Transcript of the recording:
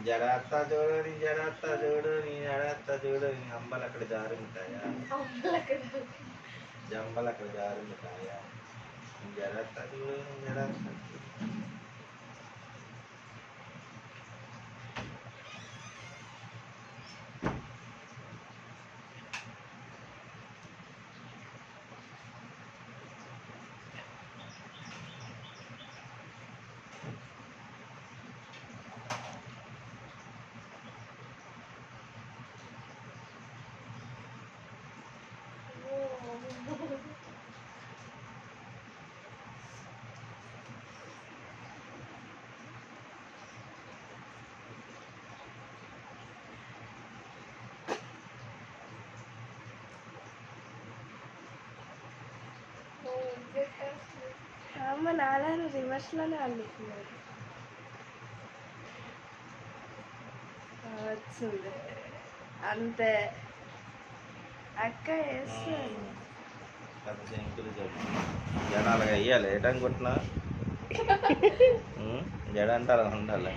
జడత్తా చూడు నీ జడత్తా చూడు నీ జడత్తా చూడు నీ అంబలు అక్కడ జారుంటాయా జంబలు అక్కడ జారుంటాయా నీ జడత్తా చూడు నీ జడత్తా చూడు. అమ్మ నాన్న రివర్స్లోనే అల్లుతున్నారు. వచ్చింది అంతే అక్క వేస్తాను. పెద్ద శంకులు చెప్పు జడ అలాగ వెయ్యాలి ఏటనుకుంటున్నా జడ అంటే అలా ఉండాలి.